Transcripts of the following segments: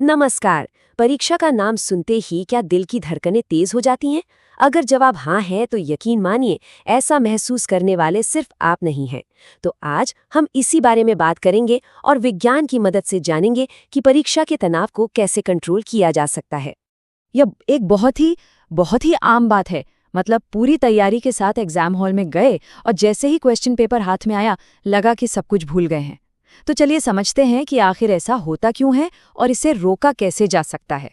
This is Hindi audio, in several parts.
नमस्कार। परीक्षा का नाम सुनते ही क्या दिल की धड़कनें तेज हो जाती हैं? अगर जवाब हाँ है तो यकीन मानिए, ऐसा महसूस करने वाले सिर्फ आप नहीं हैं। तो आज हम इसी बारे में बात करेंगे और विज्ञान की मदद से जानेंगे कि परीक्षा के तनाव को कैसे कंट्रोल किया जा सकता है। यह एक बहुत ही आम बात है। मतलब पूरी तैयारी के साथ एग्जाम हॉल में गए और जैसे ही क्वेश्चन पेपर हाथ में आया, लगा कि सब कुछ भूल गए हैं। तो चलिए समझते हैं कि आखिर ऐसा होता क्यों है और इसे रोका कैसे जा सकता है।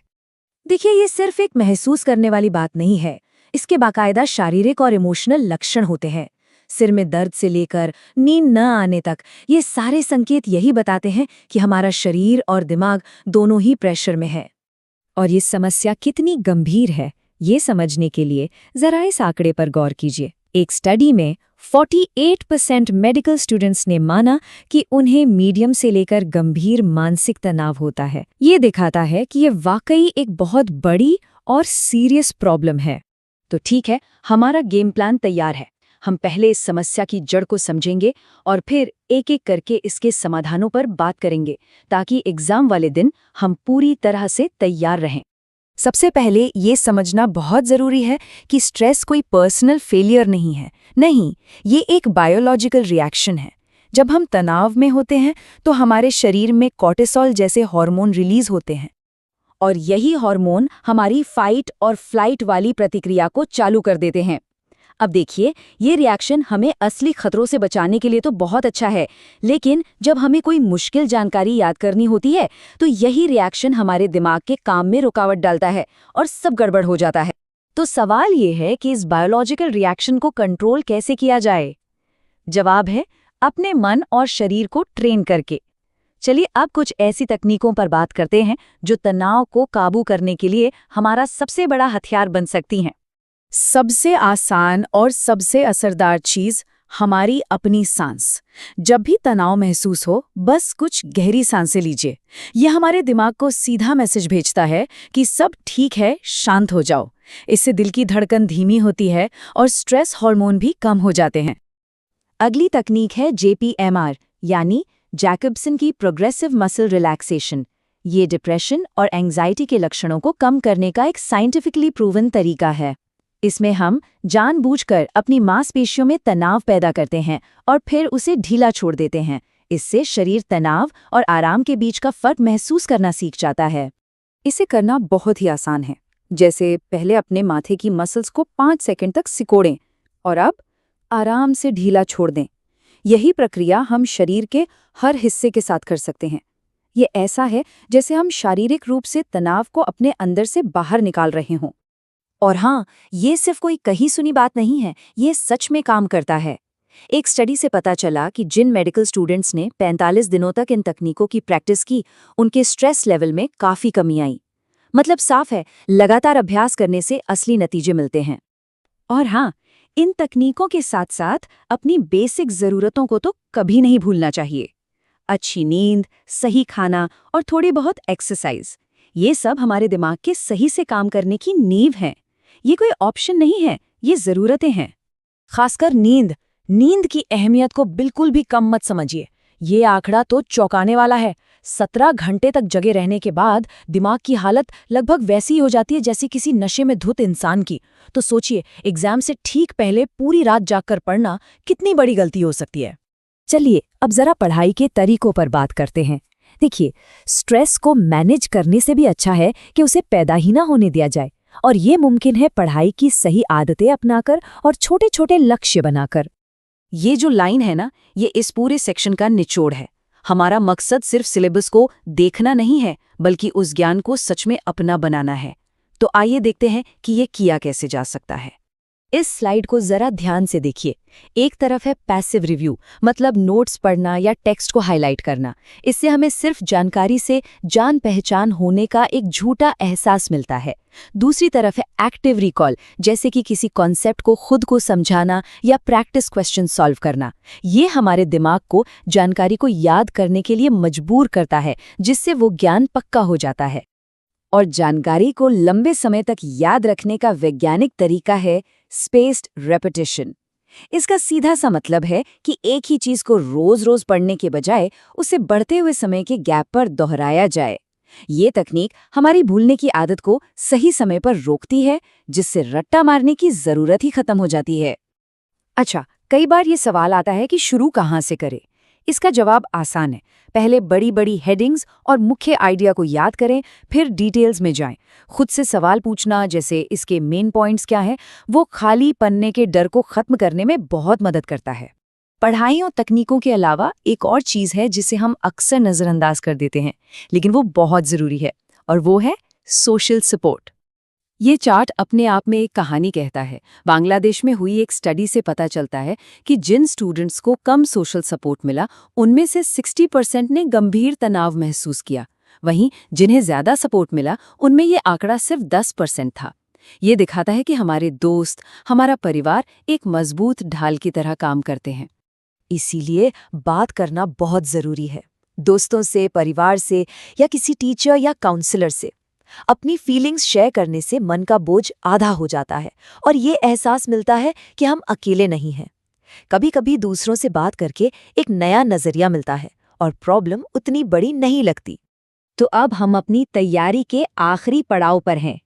देखिए, ये सिर्फ एक महसूस करने वाली बात नहीं है। इसके बाकायदा शारीरिक और इमोशनल लक्षण होते हैं। सिर में दर्द से लेकर नींद न आने तक ये सारे संकेत यही बताते हैं कि हमारा शरीर और दिमाग दोनों ही प्रेशर में है। और ये समस्या कितनी गंभीर है, ये समझने के लिए जरा इस आंकड़े पर गौर कीजिए। एक स्टडी में 48% मेडिकल स्टूडेंट्स ने माना कि उन्हें मीडियम से लेकर गंभीर मानसिक तनाव होता है। ये दिखाता है कि ये वाकई एक बहुत बड़ी और सीरियस प्रॉब्लम है। तो ठीक है, हमारा गेम प्लान तैयार है। हम पहले इस समस्या की जड़ को समझेंगे और फिर एक एक करके इसके समाधानों पर बात करेंगे, ताकि एग्जाम वाले दिन हम पूरी तरह से तैयार रहें। सबसे पहले ये समझना बहुत ज़रूरी है कि स्ट्रेस कोई पर्सनल फेलियर नहीं है। नहीं, ये एक बायोलॉजिकल रिएक्शन है। जब हम तनाव में होते हैं तो हमारे शरीर में कॉर्टिसोल जैसे हार्मोन रिलीज होते हैं, और यही हार्मोन हमारी फाइट और फ्लाइट वाली प्रतिक्रिया को चालू कर देते हैं। अब देखिए, ये रिएक्शन हमें असली खतरों से बचाने के लिए तो बहुत अच्छा है, लेकिन जब हमें कोई मुश्किल जानकारी याद करनी होती है तो यही रिएक्शन हमारे दिमाग के काम में रुकावट डालता है और सब गड़बड़ हो जाता है। तो सवाल ये है कि इस बायोलॉजिकल रिएक्शन को कंट्रोल कैसे किया जाए? जवाब है, अपने मन और शरीर को ट्रेन करके। चलिए अब कुछ ऐसी तकनीकों पर बात करते हैं जो तनाव को काबू करने के लिए हमारा सबसे बड़ा हथियार बन सकती हैं। सबसे आसान और सबसे असरदार चीज हमारी अपनी सांस। जब भी तनाव महसूस हो, बस कुछ गहरी सांसें लीजिए। यह हमारे दिमाग को सीधा मैसेज भेजता है कि सब ठीक है, शांत हो जाओ। इससे दिल की धड़कन धीमी होती है और स्ट्रेस हार्मोन भी कम हो जाते हैं। अगली तकनीक है JPMR, यानी जैकबसन की प्रोग्रेसिव मसल रिलैक्सेशन। ये डिप्रेशन और एंजाइटी के लक्षणों को कम करने का एक साइंटिफिकली प्रूवन तरीका है। इसमें हम जानबूझकर अपनी मांसपेशियों में तनाव पैदा करते हैं और फिर उसे ढीला छोड़ देते हैं। इससे शरीर तनाव और आराम के बीच का फर्क महसूस करना सीख जाता है। इसे करना बहुत ही आसान है। जैसे पहले अपने माथे की मसल्स को 5 सेकंड तक सिकोड़ें और अब आराम से ढीला छोड़ दें। यही प्रक्रिया हम शरीर के हर हिस्से के साथ कर सकते हैं। ये ऐसा है जैसे हम शारीरिक रूप से तनाव को अपने अंदर से बाहर निकाल रहे हों। और हाँ, ये सिर्फ कोई कही सुनी बात नहीं है, ये सच में काम करता है। एक स्टडी से पता चला कि जिन मेडिकल स्टूडेंट्स ने 45 दिनों तक इन तकनीकों की प्रैक्टिस की, उनके स्ट्रेस लेवल में काफ़ी कमी आई। मतलब साफ है, लगातार अभ्यास करने से असली नतीजे मिलते हैं। और हाँ, इन तकनीकों के साथ साथ अपनी बेसिक ज़रूरतों को तो कभी नहीं भूलना चाहिए। अच्छी नींद, सही खाना और थोड़ी बहुत एक्सरसाइज, ये सब हमारे दिमाग के सही से काम करने की नींव हैं। ये कोई ऑप्शन नहीं है, ये ज़रूरतें हैं। खासकर नींद की अहमियत को बिल्कुल भी कम मत समझिए। ये आंकड़ा तो चौंकाने वाला है। 17 घंटे तक जगे रहने के बाद दिमाग की हालत लगभग वैसी ही हो जाती है जैसे किसी नशे में धुत इंसान की। तो सोचिए, एग्जाम से ठीक पहले पूरी रात जागकर पढ़ना कितनी बड़ी गलती हो सकती है। चलिए अब जरा पढ़ाई के तरीकों पर बात करते हैं। देखिए, स्ट्रेस को मैनेज करने से भी अच्छा है कि उसे पैदा ही ना होने दिया जाए, और ये मुमकिन है पढ़ाई की सही आदतें अपनाकर और छोटे छोटे लक्ष्य बनाकर। ये जो लाइन है ना, ये इस पूरे सेक्शन का निचोड़ है। हमारा मकसद सिर्फ सिलेबस को देखना नहीं है, बल्कि उस ज्ञान को सच में अपना बनाना है। तो आइए देखते हैं कि ये किया कैसे जा सकता है। इस स्लाइड को जरा ध्यान से देखिए। एक तरफ है पैसिव रिव्यू, मतलब नोट्स पढ़ना या टेक्स्ट को हाईलाइट करना। इससे हमें सिर्फ जानकारी से जान पहचान होने का एक झूठा एहसास मिलता है। दूसरी तरफ है एक्टिव रिकॉल, जैसे कि किसी कॉन्सेप्ट को खुद को समझाना या प्रैक्टिस क्वेश्चन सॉल्व करना। ये हमारे दिमाग को जानकारी को याद करने के लिए मजबूर करता है, जिससे वो ज्ञान पक्का हो जाता है। और जानकारी को लंबे समय तक याद रखने का वैज्ञानिक तरीका है स्पेस्ड रेपिटेशन। इसका सीधा सा मतलब है कि एक ही चीज को रोज रोज पढ़ने के बजाय उसे बढ़ते हुए समय के गैप पर दोहराया जाए। ये तकनीक हमारी भूलने की आदत को सही समय पर रोकती है, जिससे रट्टा मारने की जरूरत ही खत्म हो जाती है। अच्छा, कई बार ये सवाल आता है कि शुरू कहाँ से करें। इसका जवाब आसान है। पहले बड़ी बड़ी हेडिंग्स और मुख्य आइडिया को याद करें, फिर डिटेल्स में जाएं। खुद से सवाल पूछना, जैसे इसके मेन पॉइंट्स क्या हैं, वो खाली पन्ने के डर को खत्म करने में बहुत मदद करता है। पढ़ाई और तकनीकों के अलावा एक और चीज़ है जिसे हम अक्सर नज़रअंदाज कर देते हैं, लेकिन वो बहुत ज़रूरी है, और वो है सोशल सपोर्ट। ये चार्ट अपने आप में एक कहानी कहता है। बांग्लादेश में हुई एक स्टडी से पता चलता है कि जिन स्टूडेंट्स को कम सोशल सपोर्ट मिला, उनमें से 60% ने गंभीर तनाव महसूस किया। वहीं जिन्हें ज़्यादा सपोर्ट मिला, उनमें ये आंकड़ा सिर्फ 10% था। ये दिखाता है कि हमारे दोस्त, हमारा परिवार एक मजबूत ढाल की तरह काम करते हैं। इसीलिए बात करना बहुत ज़रूरी है, दोस्तों से, परिवार से या किसी टीचर या काउंसलर से। अपनी फीलिंग्स शेयर करने से मन का बोझ आधा हो जाता है और ये एहसास मिलता है कि हम अकेले नहीं हैं। कभी कभी दूसरों से बात करके एक नया नज़रिया मिलता है और प्रॉब्लम उतनी बड़ी नहीं लगती। तो अब हम अपनी तैयारी के आखिरी पड़ाव पर हैं।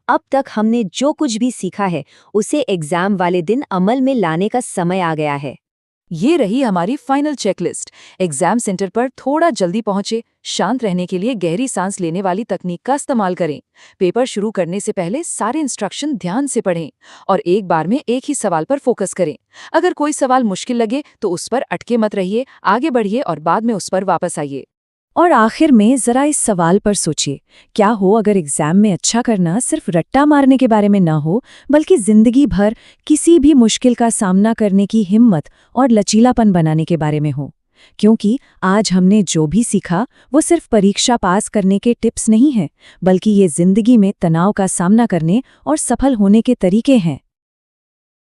अब तक हमने जो कुछ भी सीखा है, उसे एग्जाम वाले दिन अमल में लाने का समय आ गया है। ये रही हमारी फाइनल चेकलिस्ट। एग्जाम सेंटर पर थोड़ा जल्दी पहुंचे, शांत रहने के लिए गहरी सांस लेने वाली तकनीक का इस्तेमाल करें। पेपर शुरू करने से पहले सारे इंस्ट्रक्शन ध्यान से पढ़ें और एक बार में एक ही सवाल पर फोकस करें। अगर कोई सवाल मुश्किल लगे तो उस पर अटके मत रहिए, आगे बढ़िए और बाद में उस पर वापस आइए। और आखिर में जरा इस सवाल पर सोचिए, क्या हो अगर एग्जाम में अच्छा करना सिर्फ रट्टा मारने के बारे में न हो, बल्कि जिंदगी भर किसी भी मुश्किल का सामना करने की हिम्मत और लचीलापन बनाने के बारे में हो। क्योंकि आज हमने जो भी सीखा वो सिर्फ परीक्षा पास करने के टिप्स नहीं हैं, बल्कि ये जिंदगी में तनाव का सामना करने और सफल होने के तरीके हैं।